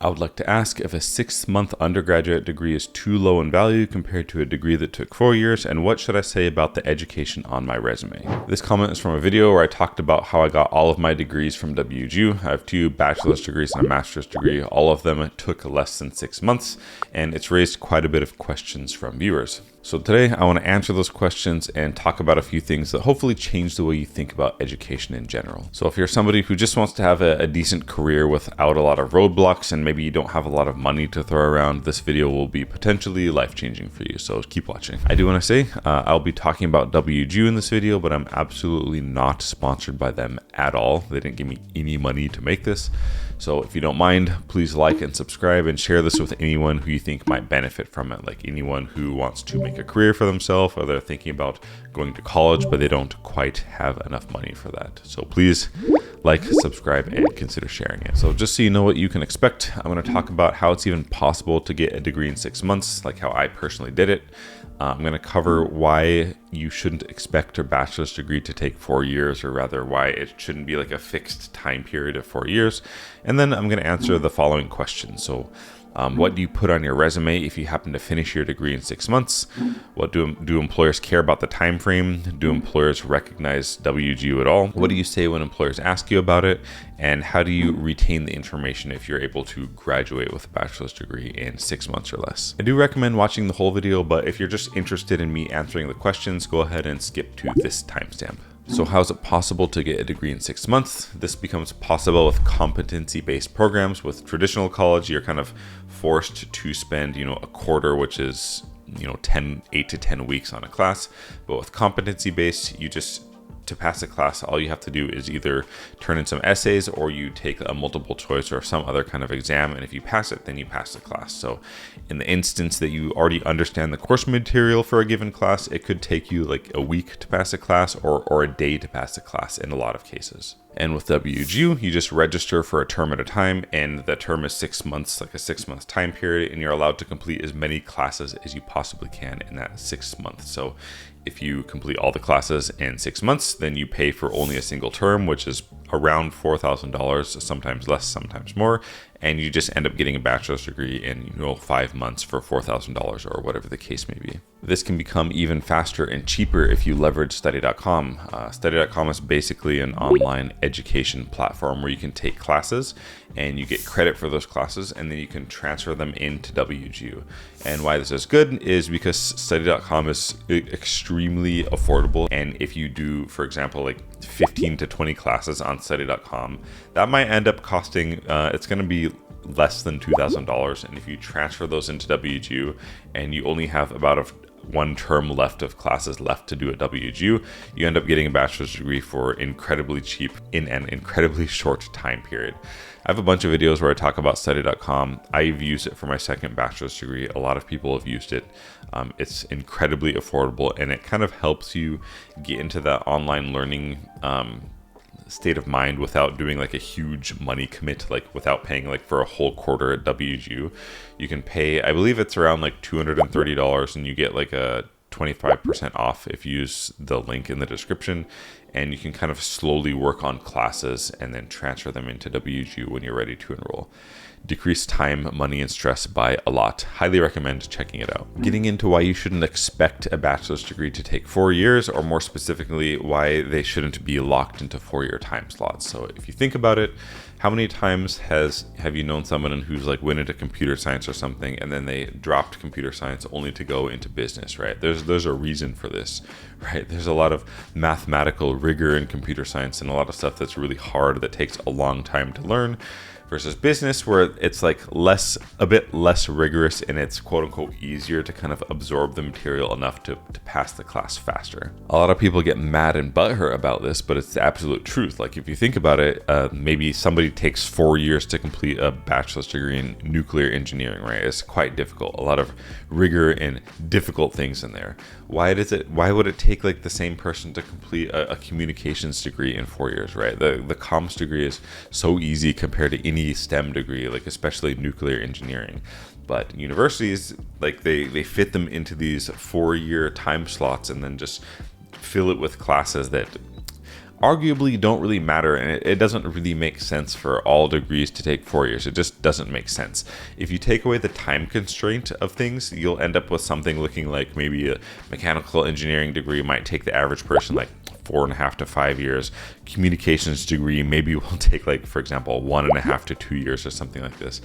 I would like to ask if a 6-month undergraduate degree is too low in value compared to a degree that took 4 years, and what should I say about the education on my resume? This comment is from a video where I talked about how I got all of my degrees from WGU. I have 2 bachelor's degrees and a master's degree. All of them took less than 6 months, and it's raised quite a bit of questions from viewers. So today I want to answer those questions and talk about a few things that hopefully change the way you think about education in general. So if you're somebody who just wants to have a decent career without a lot of roadblocks, and maybe you don't have a lot of money to throw around, this video will be potentially life-changing for you. So keep watching. I do want to say I'll be talking about WGU in this video, but I'm absolutely not sponsored by them at all. They didn't give me any money to make this. So if you don't mind, please like and subscribe and share this with anyone who you think might benefit from it, like anyone who wants to make a career for themselves, or they're thinking about going to college, but they don't quite have enough money for that. So please like, subscribe, and consider sharing it. So just so you know what you can expect, I'm going to talk about how it's even possible to get a degree in 6 months, like how I personally did it. I'm going to cover why you shouldn't expect a bachelor's degree to take 4 years, or rather why it shouldn't be like a fixed time period of 4 years. And then I'm going to answer the following questions. So what do you put on your resume if you happen to finish your degree in 6 months? What do employers care about the time frame? Do employers recognize WGU at all? What do you say when employers ask you about it? And how do you retain the information if you're able to graduate with a bachelor's degree in 6 months or less? I do recommend watching the whole video, but if you're just interested in me answering the questions, go ahead and skip to this timestamp. So how is it possible to get a degree in 6 months? This becomes possible with competency-based programs. With traditional college, you're kind of forced to spend, a quarter, which is, 8 to 10 weeks on a class. But with competency-based, to pass a class, all you have to do is either turn in some essays, or you take a multiple choice or some other kind of exam, and if you pass it, then you pass the class. So in the instance that you already understand the course material for a given class, it could take you like a week to pass a class, or a day to pass a class in a lot of cases. And with WGU, you just register for a term at a time, and the term is 6 months, like a 6-month time period, and you're allowed to complete as many classes as you possibly can in that 6 months. So if you complete all the classes in 6 months, then you pay for only a single term, which is around $4,000, sometimes less, sometimes more, and you just end up getting a bachelor's degree in 5 months for $4,000, or whatever the case may be. This can become even faster and cheaper if you leverage study.com. Study.com is basically an online education platform where you can take classes and you get credit for those classes, and then you can transfer them into WGU. And why this is good is because study.com is extremely affordable, and if you do, for example, like 15 to 20 classes on study.com, that might end up costing, it's going to be less than $2,000. And if you transfer those into WGU and you only have about one term left of classes left to do at WGU, you end up getting a bachelor's degree for incredibly cheap in an incredibly short time period. I have a bunch of videos where I talk about study.com. I've used it for my second bachelor's degree. A lot of people have used it. It's incredibly affordable, and it kind of helps you get into that online learning state of mind without doing like a huge money commit, like without paying like for a whole quarter at WGU. You can pay, I believe it's around like $230, and you get like a 25% off if you use the link in the description, and you can kind of slowly work on classes and then transfer them into WGU when you're ready to enroll. Decrease time, money, and stress by a lot. Highly recommend checking it out. Getting into why you shouldn't expect a bachelor's degree to take 4 years, or more specifically, why they shouldn't be locked into 4-year time slots. So if you think about it, how many times have you known someone who's like went into computer science or something, and then they dropped computer science only to go into business, right? There's a reason for this, right? There's a lot of mathematical rigor in computer science, and a lot of stuff that's really hard that takes a long time to learn, versus business, where it's like a bit less rigorous, and it's quote unquote easier to kind of absorb the material enough to pass the class faster. A lot of people get mad and butthurt about this, but it's the absolute truth. Like if you think about it, maybe somebody takes 4 years to complete a bachelor's degree in nuclear engineering, right? It's quite difficult. A lot of rigor and difficult things in there. Why would it take like the same person to complete a communications degree in 4 years, right? The comms degree is so easy compared to any STEM degree, like especially nuclear engineering. But universities, like they fit them into these 4-year time slots, and then just fill it with classes that arguably don't really matter, and it doesn't really make sense for all degrees to take 4 years. It just doesn't make sense. If you take away the time constraint of things, you'll end up with something looking like maybe a mechanical engineering degree might take the average person like 4.5 to 5 years. Communications degree maybe will take, like, for example, 1.5 to 2 years or something like this.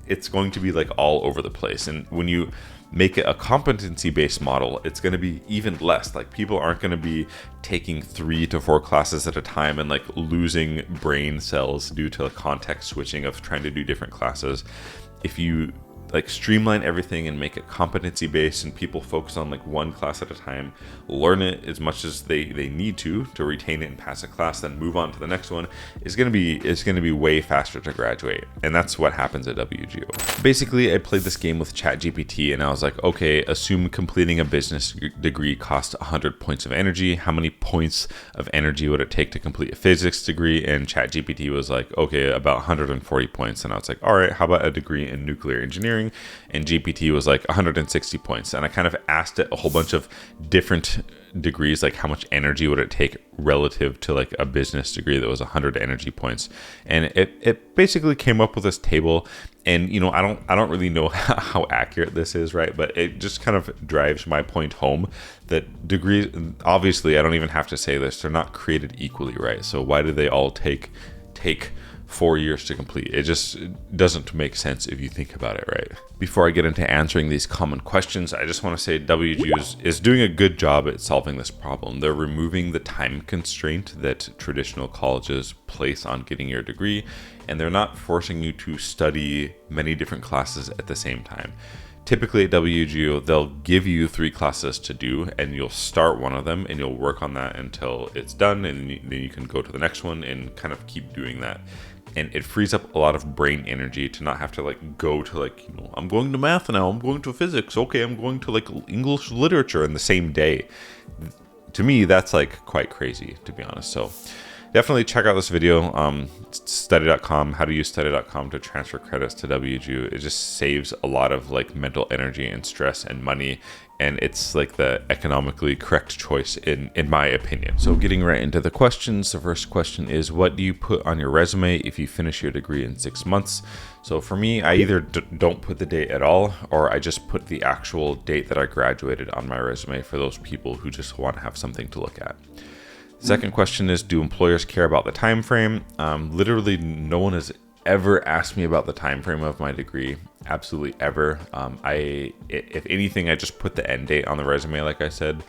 It's going to be like all over the place. And when you make it a competency-based model, it's going to be even less. Like, people aren't going to be taking 3 to 4 classes at a time and like losing brain cells due to context switching of trying to do different classes. If you like streamline everything and make it competency based and people focus on like one class at a time, learn it as much as they need to retain it and pass a class, then move on to the next one, it's going to be way faster to graduate. And that's what happens at WGO. Basically, I played this game with ChatGPT and I was like, okay, assume completing a business degree costs 100 points of energy. How many points of energy would it take to complete a physics degree? And ChatGPT was like, okay, about 140 points. And I was like, all right, how about a degree in nuclear engineering? And GPT was like 160 points. And I kind of asked it a whole bunch of different degrees, like how much energy would it take relative to like a business degree that was 100 energy points. And it basically came up with this table. And, you know, I don't really know how accurate this is, right? But it just kind of drives my point home that degrees, obviously, I don't even have to say this, they're not created equally, right? So why do they all take 4 years to complete? It just doesn't make sense if you think about it, right? Before I get into answering these common questions, I just want to say WGU is doing a good job at solving this problem. They're removing the time constraint that traditional colleges place on getting your degree, and they're not forcing you to study many different classes at the same time. Typically at WGU, they'll give you 3 classes to do, and you'll start one of them and you'll work on that until it's done, and then you can go to the next one and kind of keep doing that. And it frees up a lot of brain energy to not have to like go to like, you know, I'm going to math now, I'm going to physics, okay, I'm going to like English literature in the same day. To me, that's like quite crazy, to be honest. So definitely check out this video, study.com, how to use study.com to transfer credits to WGU. It just saves a lot of like mental energy and stress and money. And it's like the economically correct choice in my opinion. So getting right into the questions, the first question is, what do you put on your resume if you finish your degree in 6 months? So for me, I either don't put the date at all, or I just put the actual date that I graduated on my resume for those people who just want to have something to look at. Second question is, do employers care about the time frame? Literally no one has ever asked me about the time frame of my degree. Absolutely ever. If anything, I just put the end date on the resume, like I said.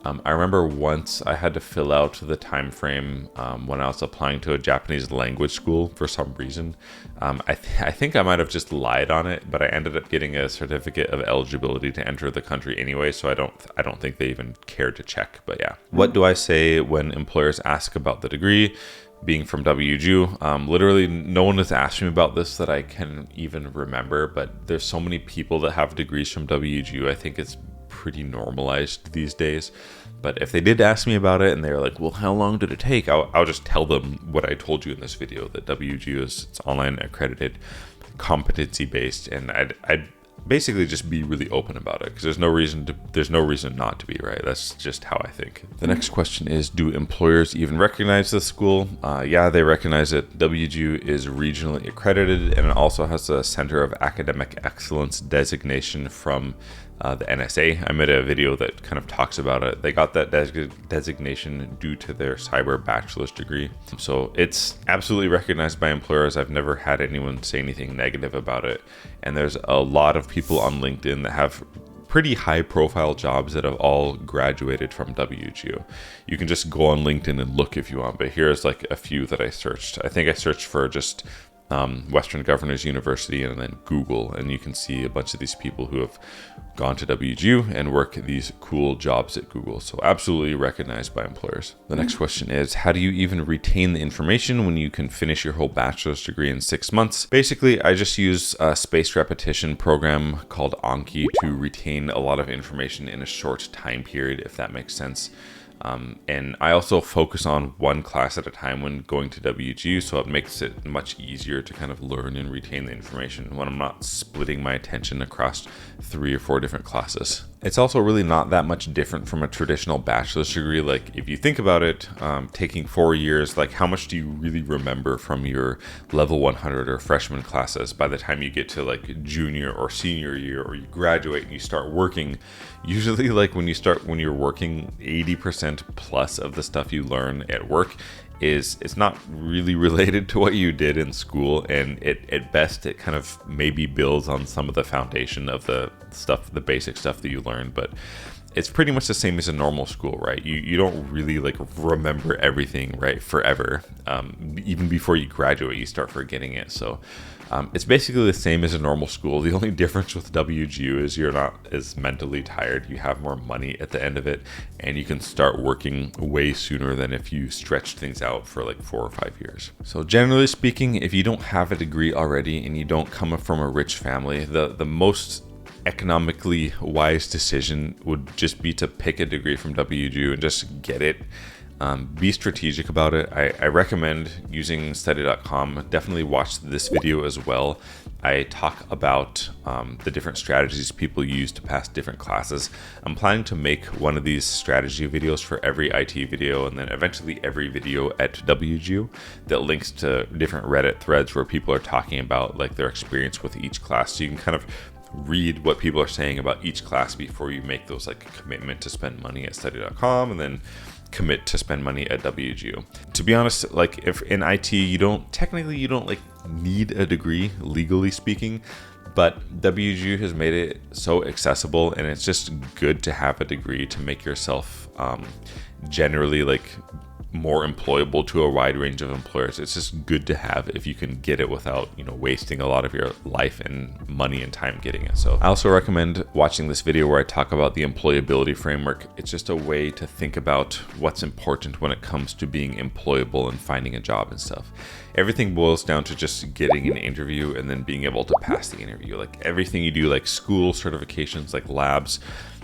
I remember once I had to fill out the time frame when I was applying to a Japanese language school for some reason. I think I might have just lied on it, but I ended up getting a certificate of eligibility to enter the country anyway, so I don't think they even cared to check. But yeah, what do I say when employers ask about the degree? Being from WGU, literally no one has asked me about this that I can even remember, but there's so many people that have degrees from WGU. I think it's pretty normalized these days. But if they did ask me about it and they're like, well, how long did it take? I'll just tell them what I told you in this video, that WGU is it's online accredited, competency based, and I'd basically just be really open about it, because there's no reason not to be, right? That's just how I think. The next question is, do employers even recognize this school? Yeah, they recognize it. WGU is regionally accredited, and it also has a Center of Academic Excellence designation from the NSA. I made a video that kind of talks about it. They got that designation due to their cyber bachelor's degree. So it's absolutely recognized by employers. I've never had anyone say anything negative about it. And there's a lot of people on LinkedIn that have pretty high profile jobs that have all graduated from WGU. You can just go on LinkedIn and look if you want, but here's like a few that I searched. I think I searched for just Western Governors University and then Google, and you can see a bunch of these people who have gone to WGU and work these cool jobs at Google. So absolutely recognized by employers. The next question is, how do you even retain the information when you can finish your whole bachelor's degree in 6 months? Basically, I just use a spaced repetition program called Anki to retain a lot of information in a short time period, if that makes sense. And I also focus on one class at a time when going to WGU, so it makes it much easier to kind of learn and retain the information when I'm not splitting my attention across 3 or 4 different classes. It's also really not that much different from a traditional bachelor's degree. Like, if you think about it, taking 4 years, like, how much do you really remember from your level 100 or freshman classes by the time you get to like junior or senior year, or you graduate and you start working? Usually, like, when you're working, 80% plus of the stuff you learn at work it's not really related to what you did in school, and at best it kind of maybe builds on some of the foundation of the basic stuff that you learned, but it's pretty much the same as a normal school, right? You don't really like remember everything, right, forever. Even before you graduate, you start forgetting it. So it's basically the same as a normal school. The only difference with WGU is you're not as mentally tired. You have more money at the end of it, and you can start working way sooner than if you stretched things out for like 4 or 5 years. So generally speaking, if you don't have a degree already and you don't come from a rich family, the most economically wise decision would just be to pick a degree from WGU and just get it. Be strategic about it. I recommend using study.com. Definitely watch this video as well. I talk about the different strategies people use to pass different classes. I'm planning to make one of these strategy videos for every IT video, and then eventually every video at WGU that links to different Reddit threads where people are talking about like their experience with each class. So you can kind of read what people are saying about each class before you make those like commitment to spend money at study.com and then commit to spend money at WGU. To be honest, like if in IT you don't like need a degree legally speaking, but WGU has made it so accessible, and it's just good to have a degree to make yourself generally like more employable to a wide range of employers. It's just good to have if you can get it without, wasting a lot of your life and money and time getting it. So I also recommend watching this video where I talk about the employability framework. It's just a way to think about what's important when it comes to being employable and finding a job and stuff. Everything boils down to just getting an interview and then being able to pass the interview. Like everything you do, like school certifications, like labs,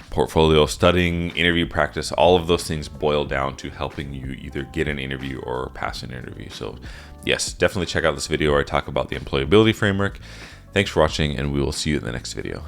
portfolio studying, interview practice, all of those things boil down to helping you either get an interview or pass an interview. So yes, definitely check out this video where I talk about the employability framework. Thanks for watching, and we will see you in the next video.